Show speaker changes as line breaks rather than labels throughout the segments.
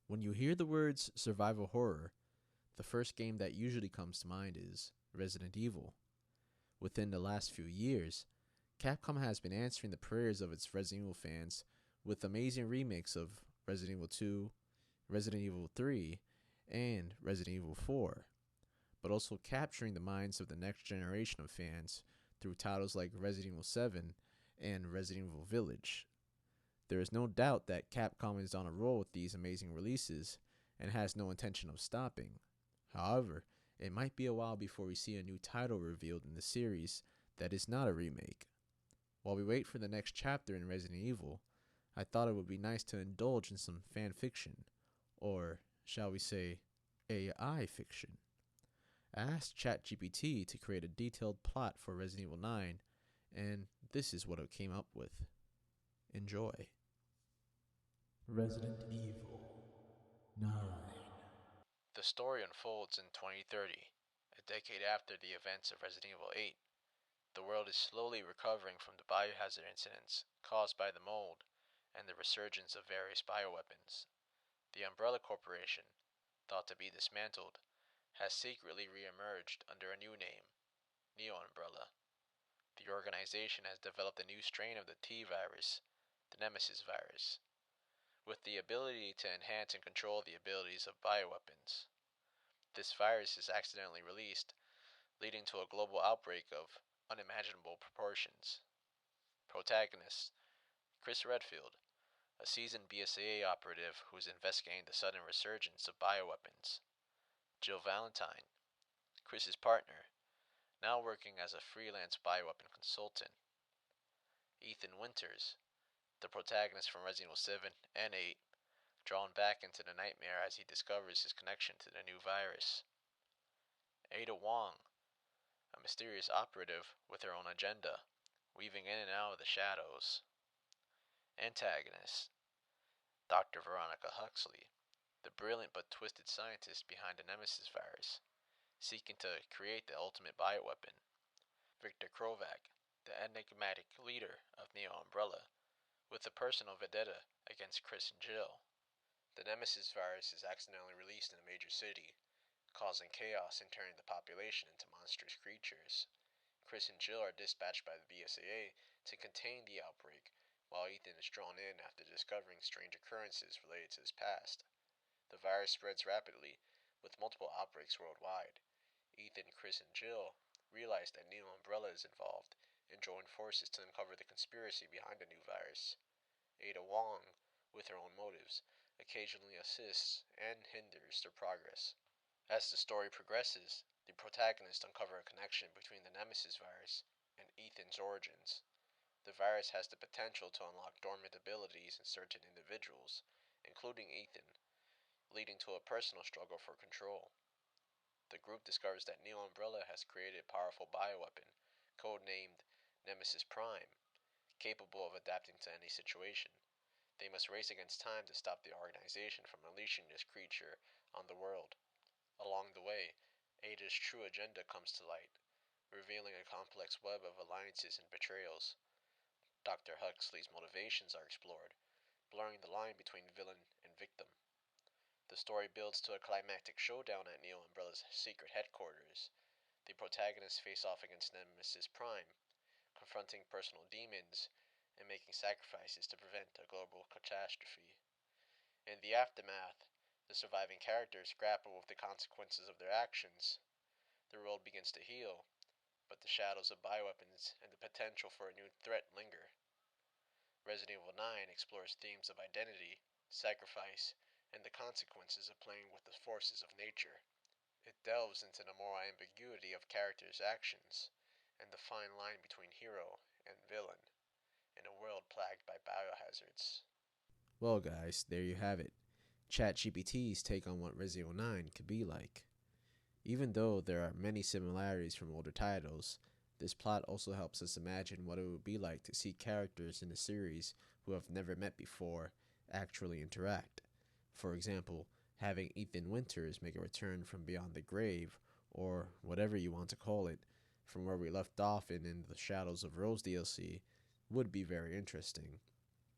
When you hear the words survival horror, the first game that usually comes to mind is Resident Evil. Within the last few years, Capcom has been answering the prayers of its Resident Evil fans with amazing remakes of Resident Evil 2, Resident Evil 3, and Resident Evil 4, but also capturing the minds of the next generation of fans through titles like Resident Evil 7 and Resident Evil Village. There is no doubt that Capcom is on a roll with these amazing releases and has no intention of stopping. However, it might be a while before we see a new title revealed in the series that is not a remake. While we wait for the next chapter in Resident Evil, I thought it would be nice to indulge in some fan fiction, or shall we say, AI fiction. I asked ChatGPT to create a detailed plot for Resident Evil 9, and this is what it came up with. Enjoy. Resident Evil 9. The story unfolds in 2030, a decade after the events of Resident Evil 8. The world is slowly recovering from the biohazard incidents caused by the mold and the resurgence of various bioweapons. The Umbrella Corporation, thought to be dismantled, has secretly re-emerged under a new name, Neo Umbrella. The organization has developed a new strain of the T virus, the Nemesis virus, with the ability to enhance and control the abilities of bioweapons. This virus is accidentally released, leading to a global outbreak of unimaginable proportions. Protagonist Chris Redfield, a seasoned BSAA operative who is investigating the sudden resurgence of bioweapons. Jill Valentine, Chris's partner, now working as a freelance bioweapon consultant. Ethan Winters, the protagonist from Resident Evil 7 and 8, drawn back into the nightmare as he discovers his connection to the new virus. Ada Wong, a mysterious operative with her own agenda, weaving in and out of the shadows. Antagonist Dr. Veronica Huxley, the brilliant but twisted scientist behind the Nemesis virus, seeking to create the ultimate bioweapon. Victor Krovac, the enigmatic leader of Neo Umbrella, with a personal vendetta against Chris and Jill. The Nemesis virus is accidentally released in a major city, causing chaos and turning the population into monstrous creatures. Chris and Jill are dispatched by the BSAA to contain the outbreak, while Ethan is drawn in after discovering strange occurrences related to his past. The virus spreads rapidly, with multiple outbreaks worldwide. Ethan, Chris, and Jill realize that Neo Umbrella is involved and join forces to uncover the conspiracy behind the new virus. Ada Wong, with her own motives, occasionally assists and hinders their progress. As the story progresses, the protagonists uncover a connection between the Nemesis virus and Ethan's origins. The virus has the potential to unlock dormant abilities in certain individuals, including Ethan, leading to a personal struggle for control. The group discovers that Neo Umbrella has created a powerful bioweapon, codenamed Nemesis Prime, capable of adapting to any situation. They must race against time to stop the organization from unleashing this creature on the world. Along the way, Ada's true agenda comes to light, revealing a complex web of alliances and betrayals. Dr. Huxley's motivations are explored, blurring the line between villain and victim. The story builds to a climactic showdown at Neo Umbrella's secret headquarters. The protagonists face off against Nemesis Prime, confronting personal demons and making sacrifices to prevent a global catastrophe. In the aftermath, the surviving characters grapple with the consequences of their actions. The world begins to heal, but the shadows of bioweapons and the potential for a new threat linger. Resident Evil 9 explores themes of identity, sacrifice, and the consequences of playing with the forces of nature. It delves into the moral ambiguity of characters' actions and the fine line between hero and villain in a world plagued by biohazards. Well, guys, there you have it. ChatGPT's take on what Resident Evil 9 could be like. Even though there are many similarities from older titles, this plot also helps us imagine what it would be like to see characters in the series who have never met before actually interact. For example, having Ethan Winters make a return from beyond the grave, or whatever you want to call it, from where we left off in the Shadows of Rose DLC, would be very interesting.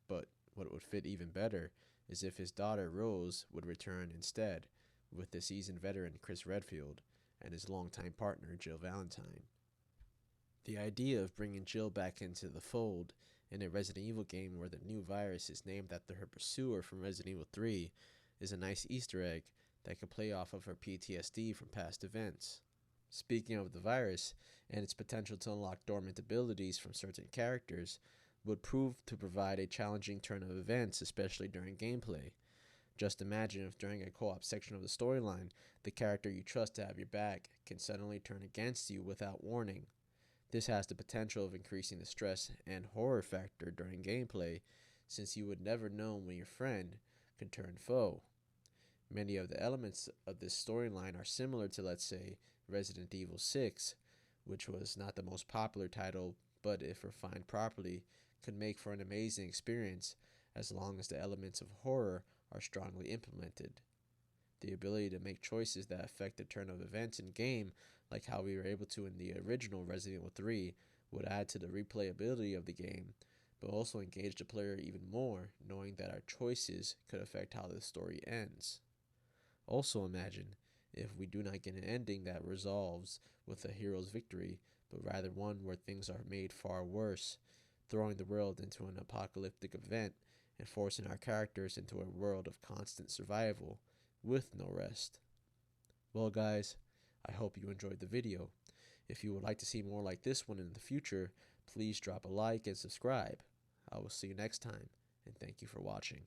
But what would fit even better
as if his daughter Rose would return instead, with the seasoned veteran Chris Redfield and his longtime partner Jill Valentine. The idea of bringing Jill back into the fold in a Resident Evil game where the new virus is named after her pursuer from Resident Evil 3 is a nice Easter egg that could play off of her PTSD from past events. Speaking of the virus and its potential to unlock dormant abilities from certain characters, would prove to provide a challenging turn of events, especially during gameplay. Just imagine if during a co op section of the storyline, the character you trust to have your back can suddenly turn against you without warning. This has the potential of increasing the stress and horror factor during gameplay, since you would never know when your friend could turn foe. Many of the elements of this storyline are similar to, let's say, Resident Evil 6, which was not the most popular title, but if refined properly, could make for an amazing experience as long as the elements of horror are strongly implemented. The ability to make choices that affect the turn of events in game, like how we were able to in the original Resident Evil 3, would add to the replayability of the game, but also engage the player even more, knowing that our choices could affect how the story ends. Also imagine if we do not get an ending that resolves with a hero's victory, but rather one where things are made far worse, throwing the world into an apocalyptic event and forcing our characters into a world of constant survival with no rest. Well, guys, I hope you enjoyed the video. If you would like to see more like this one in the future, please drop a like and subscribe. I will see you next time, and thank you for watching.